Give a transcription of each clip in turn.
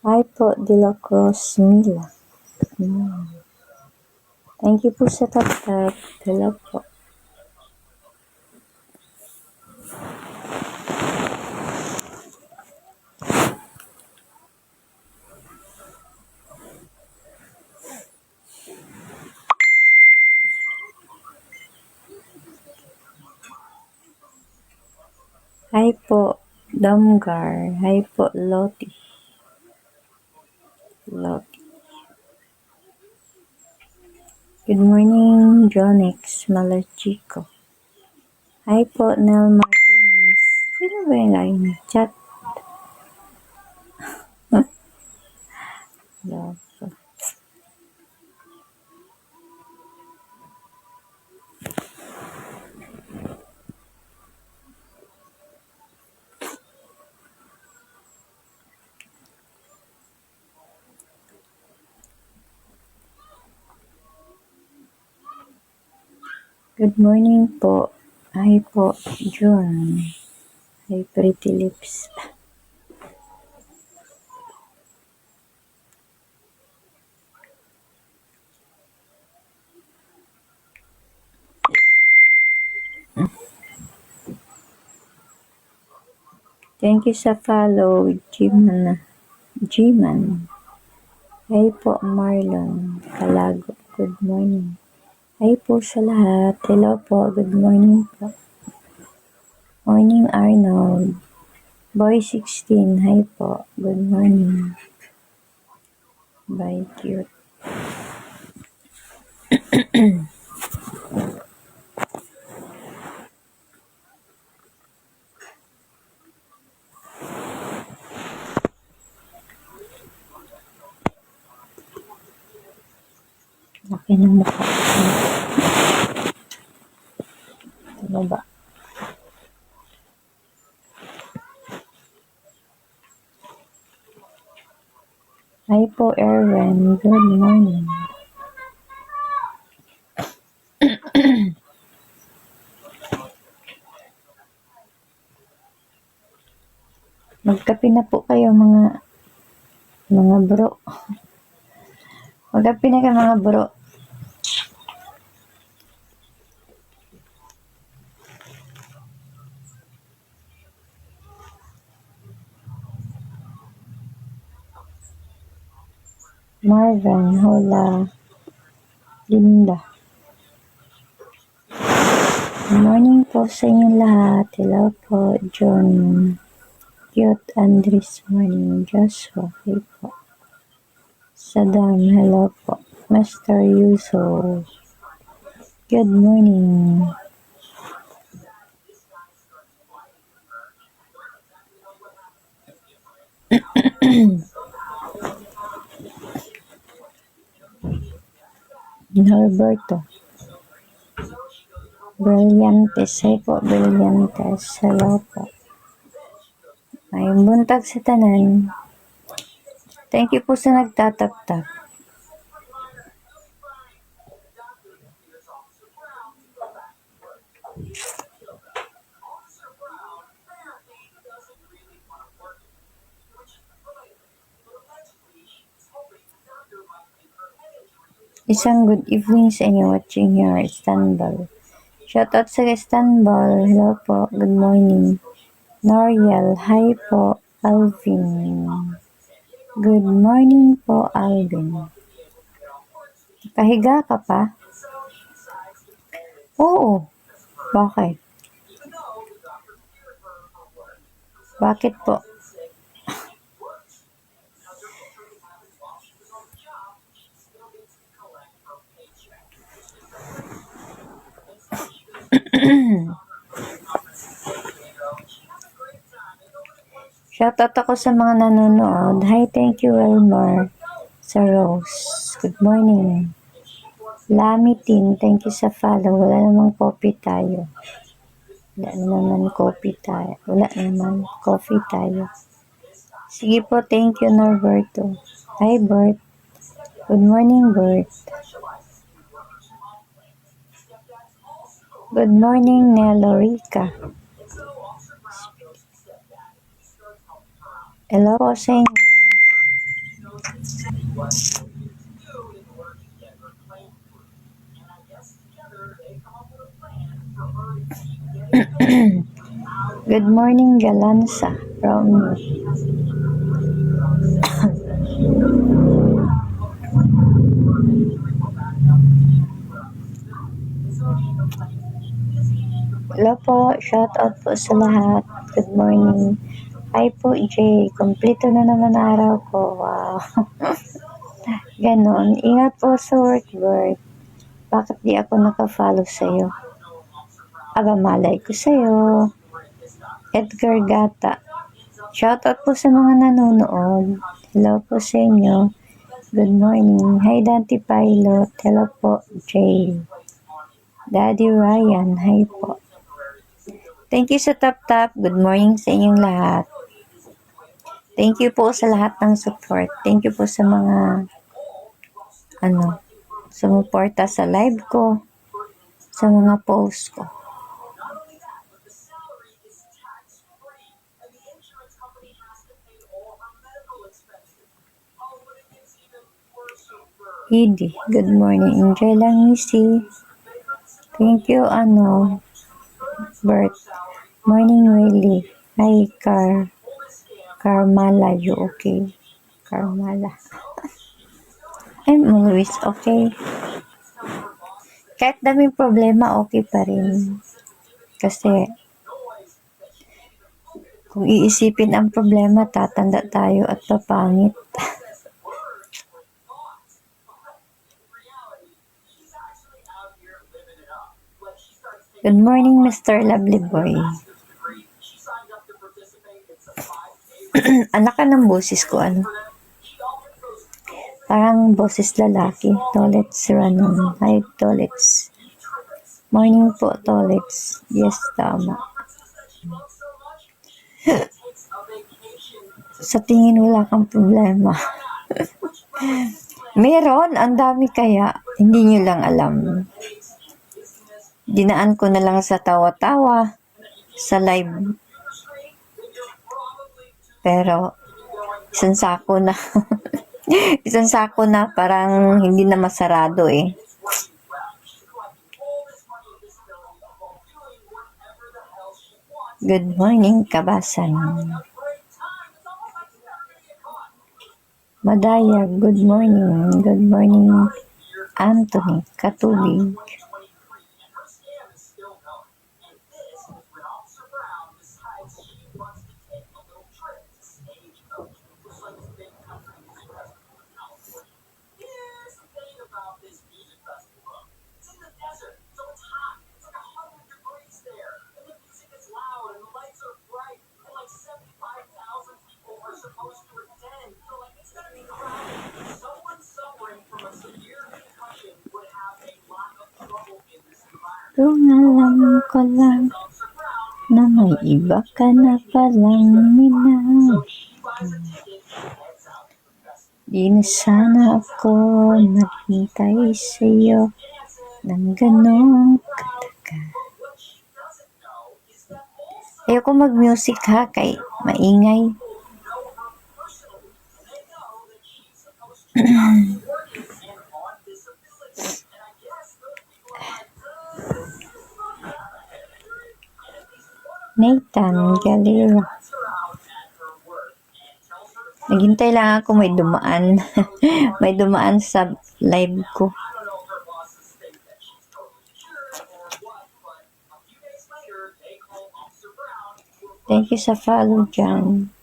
Hi po, De La Cruz Mila. Thank you po sa tap-tap. Hello po. Hi po, Damgar. Hi po, Loti. Good morning, Jonix Malachico. Hi po, Nel Martinez. Sino ba yung lagi na chat? Love. Good morning po. Hi po, June. Hi, Pretty Lips. Thank you sa follow, G-Man. Hi po, Marlon Calago. Good morning. Hi po sa lahat. Hello po. Good morning po. Morning, Arnold. Boy 16. Hi po. Good morning. Bye, cute. Laki ng mukha. Ano ba? Hi po, Erwin. Good morning. Magkape na po kayo mga bro. Magkape na kayo mga bro. Marvin, hola. Linda. Good morning po sa inyong lahat. Hello po, John. Cute Andres morning. Joshua. Hey po. Saddam. Hello po. Master Yuso. Good morning. Norberto. Brilliantes. Hey po, Brilliantes. Hello po. Ay, buntag sa tanan. Thank you po sa nagtatap-tap. Isang good evening sa inyo watching here Istanbul. Shoutout sa Istanbul. Hello po. Good morning. Noriel. Hi po. Alvin. Good morning po, Alvin. Kahiga ka pa? Oo. Bakit? Bakit po? Shoutout ako sa mga nanonood. Hi, thank you, Elmar. Sa Rose. Good morning. Lami Team, thank you sa follow. Wala namang coffee tayo. Wala naman coffee tayo. Sige po, thank you, Norberto. Hi, Bert. Good morning, Bert. Good morning, Nelorica. Hello po sa inyo. Good morning, Galanza from Hello po, shout out po sa lahat. Good morning. Hi po, Jay. Kompleto na naman araw ko. Wow. Ganon. Ingat po sa work. Bakit di ako naka-follow sa'yo? Aba, malay ko sa'yo. Edgar Gata. Shout out po sa mga nanonood. Hello po sa inyo. Good morning. Hi, Dante Pilot. Hello po, Jay. Daddy Ryan. Hi po. Thank you sa tap-tap. Good morning sa inyong lahat. Thank you po sa lahat ng support. Thank you po sa mga sumuporta sa live ko, sa mga post ko. Hidi, good morning. Enjoy lang, Missy. Thank you, Bert. Morning, Willie. Hi, Carmala, you okay? Carmala. I'm always okay. Kahit daming problema, okay pa rin. Kasi, kung iisipin ang problema, tatanda tayo at papangit. Good morning, Mr. Lovely Boy. Anak ka ng boses ko, Parang boses lalaki. Tolets Ranon. Hi, Tolets. Morning po, Tolets. Yes, tama. Sa tingin wala kang problema. Meron, ang dami kaya. Hindi nyo lang alam. Dinaan ko na lang sa tawa-tawa sa live. Pero, isang sako na. Isang sako na parang hindi na masarado eh. Good morning, Kabasan. Madaya, good morning. Good morning, Anthony Katubig. Kung alam ko lang na may iba ka na palang minahal. Di na sana ako naghintay sa'yo ng ganong katagal. Ayoko mag-music ha, kay maingay. Nathan Galera. Naghintay lang ako may dumaan. May dumaan sa live ko. Thank you sa follow dyan.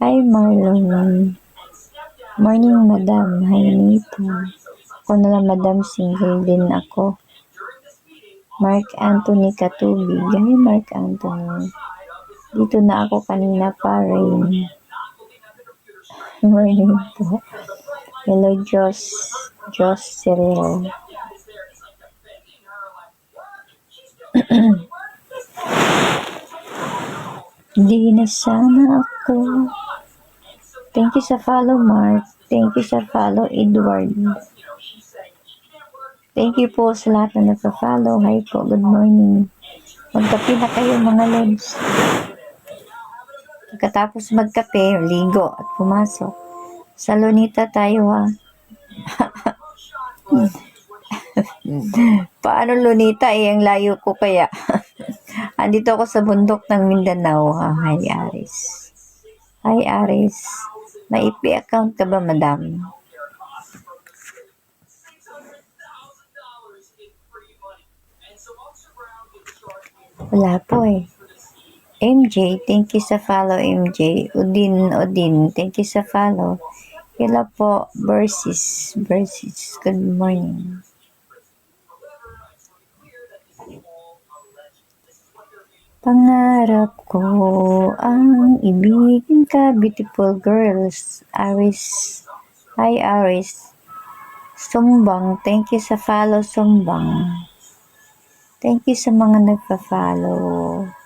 Hi Marlon. Morning madam. Hi Nathan. Ako nalang madam, single din ako. Mark Anthony Katubig. Hi Mark Anthony. Dito na ako kanina pa, Rain. Morning po. Hello, Joss Serrero. Di na sana ako. Thank you sa follow, Mark. Thank you sa follow, Edward. Thank you po sa lahat na nagpa-follow. Hi po, good morning. Magkape na kayo mga lods. pagkatapos magkape, ligo at pumasok. Sa Lunita tayo ha. Paano Lunita eh, ang layo ko kaya. Andito ako sa bundok ng Mindanao ha. Hi Aris. Hi Aris. May IP account ka ba madam? Wala po eh. MJ, thank you sa follow MJ. Udin, thank you sa follow. Hello po, Versus, good morning. Pangarap ko ang ibigin ka, beautiful girls. Aris, hi Aris. Sumbang, thank you sa follow Sumbang. Thank you sa mga nagpa-follow.